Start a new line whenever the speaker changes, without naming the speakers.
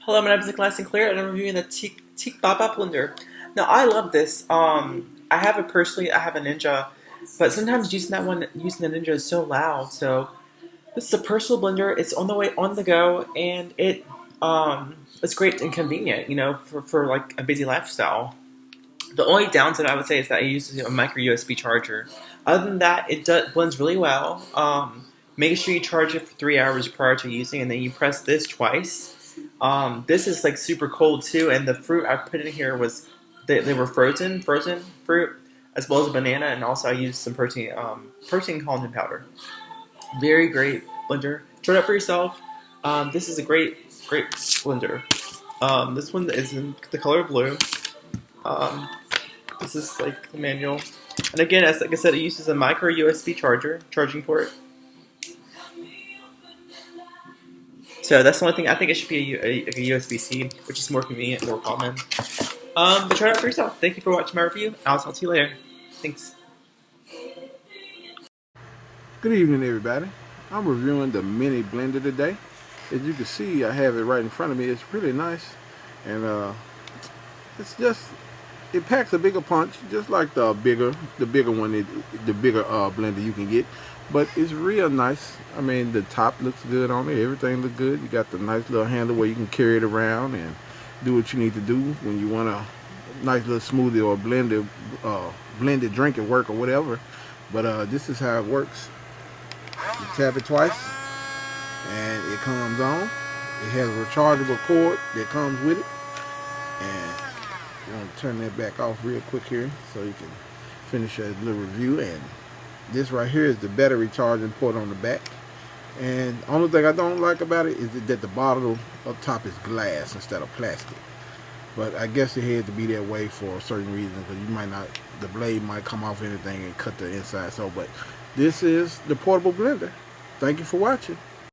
Hello, my name is Nicholas Sinclair, and I'm reviewing the TIKBABA blender. Now, I love this. I have it personally. I have a Ninja, but sometimes using the Ninja is so loud. So this is a personal blender. It's on the way, on the go, and it's great and convenient. For like a busy lifestyle. The only downside I would say is that it uses a micro USB charger. Other than that, blends really well. Make sure you charge it for 3 hours prior to using, and then you press this twice. This is like super cold too, and the fruit I put in here was they were frozen fruit, as well as a banana, and also I used some protein collagen powder. Very great blender. Try it out for yourself. This is a great blender. This one is in the color blue. This is like the manual, and again, like I said, it uses a micro USB charging port. So that's the only thing. I think it should be a USB-C, which is more convenient, more common. But try it out for yourself. Thank you for watching my review. I'll talk to you later. Thanks.
Good evening, everybody. I'm reviewing the mini blender today. As you can see, I have it right in front of me. It's really nice, and it packs a bigger punch, just like the bigger one, the bigger blender you can get. But it's real nice. I mean, the top looks good on it. Everything looks good. You got the nice little handle where you can carry it around and do what you need to do when you want a nice little smoothie or blended drink at work or whatever. But this is how it works. You tap it twice, and it comes on. It has a rechargeable cord that comes with it, and I'm going to turn that back off real quick here so you can finish a little review. And this right here is the battery charging port on the back. And the only thing I don't like about it is that the bottle up top is glass instead of plastic. But I guess it had to be that way for a certain reason, because the blade might come off anything and cut the inside. But this is the portable blender. Thank you for watching.